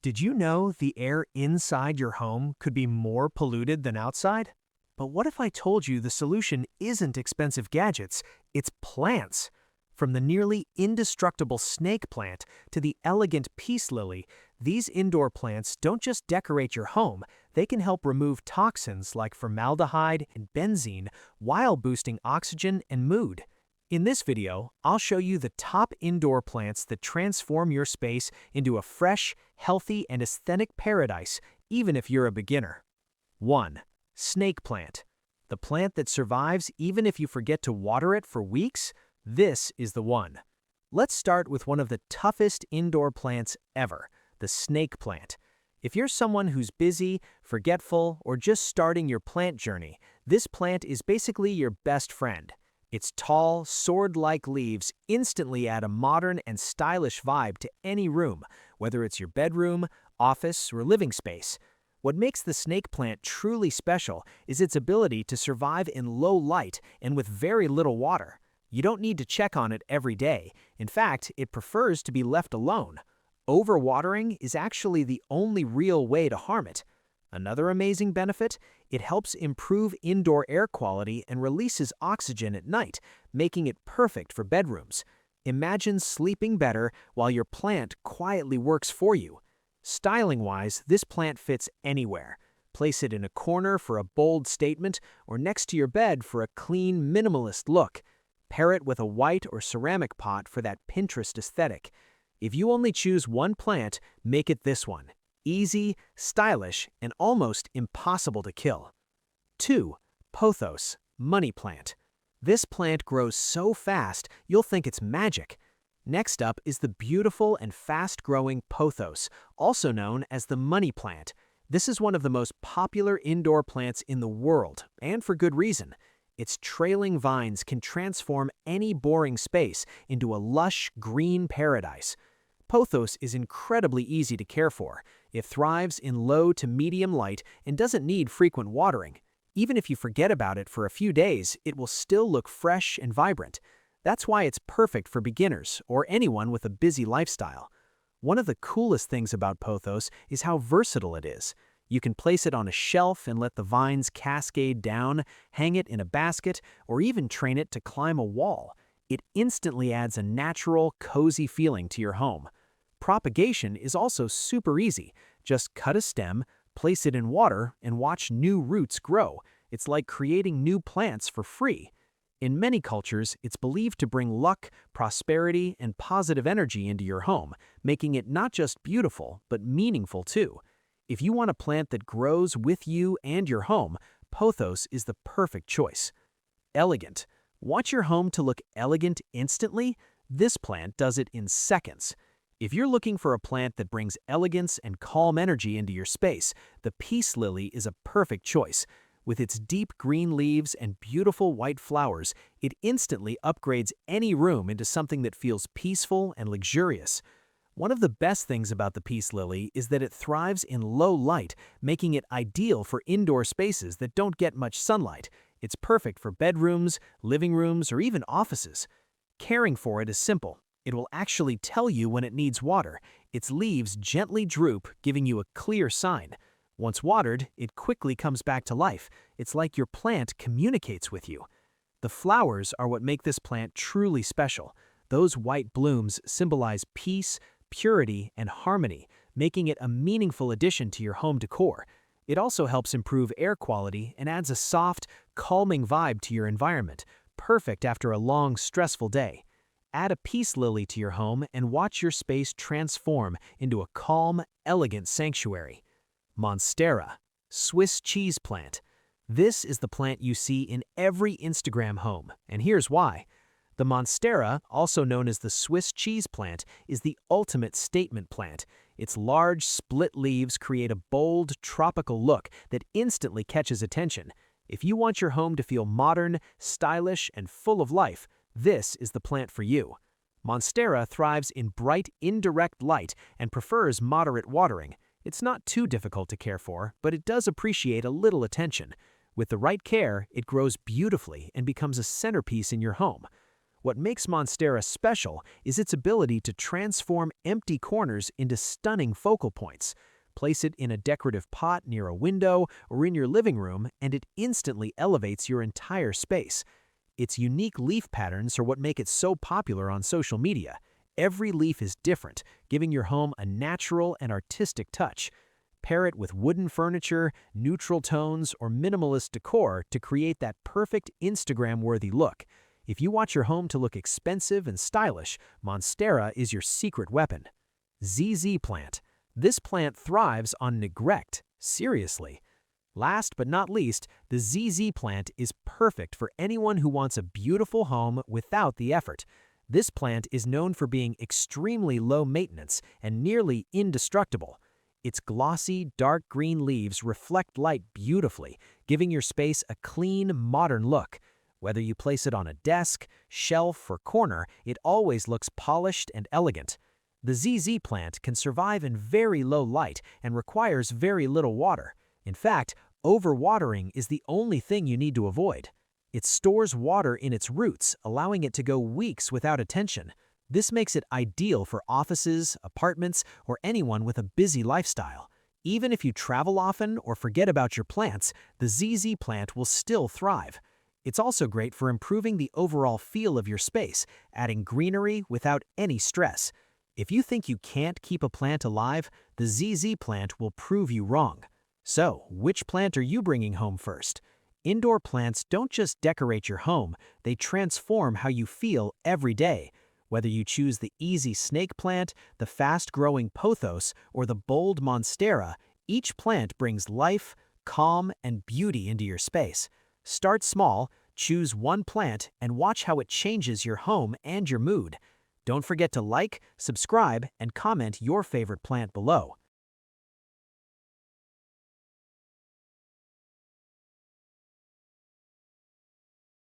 Did you know the air inside your home could be more polluted than outside? But what if I told you the solution isn't expensive gadgets, it's plants? From the nearly indestructible snake plant to the elegant peace lily, these indoor plants don't just decorate your home, they can help remove toxins like formaldehyde and benzene while boosting oxygen and mood. In this video, I'll show you the top indoor plants that transform your space into a fresh, healthy, and aesthetic paradise, even if you're a beginner. 1. Snake plant. The plant that survives even if you forget to water it for weeks? This is the one. Let's start with one of the toughest indoor plants ever, the snake plant. If you're someone who's busy, forgetful, or just starting your plant journey, this plant is basically your best friend. Its tall, sword-like leaves instantly add a modern and stylish vibe to any room, whether it's your bedroom, office, or living space. What makes the snake plant truly special is its ability to survive in low light and with very little water. You don't need to check on it every day. In fact, it prefers to be left alone. Overwatering is actually the only real way to harm it. Another amazing benefit, it helps improve indoor air quality and releases oxygen at night, making it perfect for bedrooms. Imagine sleeping better while your plant quietly works for you. Styling-wise, this plant fits anywhere. Place it in a corner for a bold statement or next to your bed for a clean, minimalist look. Pair it with a white or ceramic pot for that Pinterest aesthetic. If you only choose one plant, make it this one. Easy, stylish, and almost impossible to kill. 2. Pothos, money plant. This plant grows so fast, you'll think it's magic. Next up is the beautiful and fast-growing pothos, also known as the money plant. This is one of the most popular indoor plants in the world, and for good reason. Its trailing vines can transform any boring space into a lush, green paradise. Pothos is incredibly easy to care for. It thrives in low to medium light and doesn't need frequent watering. Even if you forget about it for a few days, it will still look fresh and vibrant. That's why it's perfect for beginners or anyone with a busy lifestyle. One of the coolest things about pothos is how versatile it is. You can place it on a shelf and let the vines cascade down, hang it in a basket, or even train it to climb a wall. It instantly adds a natural, cozy feeling to your home. Propagation is also super easy. Just cut a stem, place it in water, and watch new roots grow. It's like creating new plants for free. In many cultures, it's believed to bring luck, prosperity, and positive energy into your home, making it not just beautiful, but meaningful too. If you want a plant that grows with you and your home, pothos is the perfect choice. Elegant. Want your home to look elegant instantly? This plant does it in seconds. If you're looking for a plant that brings elegance and calm energy into your space, the peace lily is a perfect choice. With its deep green leaves and beautiful white flowers, it instantly upgrades any room into something that feels peaceful and luxurious. One of the best things about the peace lily is that it thrives in low light, making it ideal for indoor spaces that don't get much sunlight. It's perfect for bedrooms, living rooms, or even offices. Caring for it is simple. It will actually tell you when it needs water. Its leaves gently droop, giving you a clear sign. Once watered, it quickly comes back to life. It's like your plant communicates with you. The flowers are what make this plant truly special. Those white blooms symbolize peace, purity, and harmony, making it a meaningful addition to your home decor. It also helps improve air quality and adds a soft, calming vibe to your environment, perfect after a long, stressful day. Add a peace lily to your home and watch your space transform into a calm, elegant sanctuary. Monstera, Swiss cheese plant. This is the plant you see in every Instagram home, and here's why. The Monstera, also known as the Swiss cheese plant, is the ultimate statement plant. Its large, split leaves create a bold, tropical look that instantly catches attention. If you want your home to feel modern, stylish, and full of life, this is the plant for you. Monstera thrives in bright, indirect light and prefers moderate watering. It's not too difficult to care for, but it does appreciate a little attention. With the right care, it grows beautifully and becomes a centerpiece in your home. What makes Monstera special is its ability to transform empty corners into stunning focal points. Place it in a decorative pot near a window or in your living room, and it instantly elevates your entire space. Its unique leaf patterns are what make it so popular on social media. Every leaf is different, giving your home a natural and artistic touch. Pair it with wooden furniture, neutral tones, or minimalist decor to create that perfect Instagram-worthy look. If you want your home to look expensive and stylish, Monstera is your secret weapon. ZZ plant. This plant thrives on neglect. Seriously. Last but not least, the ZZ plant is perfect for anyone who wants a beautiful home without the effort. This plant is known for being extremely low maintenance and nearly indestructible. Its glossy, dark green leaves reflect light beautifully, giving your space a clean, modern look. Whether you place it on a desk, shelf, or corner, it always looks polished and elegant. The ZZ plant can survive in very low light and requires very little water. In fact, overwatering is the only thing you need to avoid. It stores water in its roots, allowing it to go weeks without attention. This makes it ideal for offices, apartments, or anyone with a busy lifestyle. Even if you travel often or forget about your plants, the ZZ plant will still thrive. It's also great for improving the overall feel of your space, adding greenery without any stress. If you think you can't keep a plant alive, the ZZ plant will prove you wrong. So, which plant are you bringing home first? Indoor plants don't just decorate your home, they transform how you feel every day. Whether you choose the easy snake plant, the fast-growing pothos, or the bold monstera, each plant brings life, calm, and beauty into your space. Start small, choose one plant, and watch how it changes your home and your mood. Don't forget to like, subscribe, and comment your favorite plant below.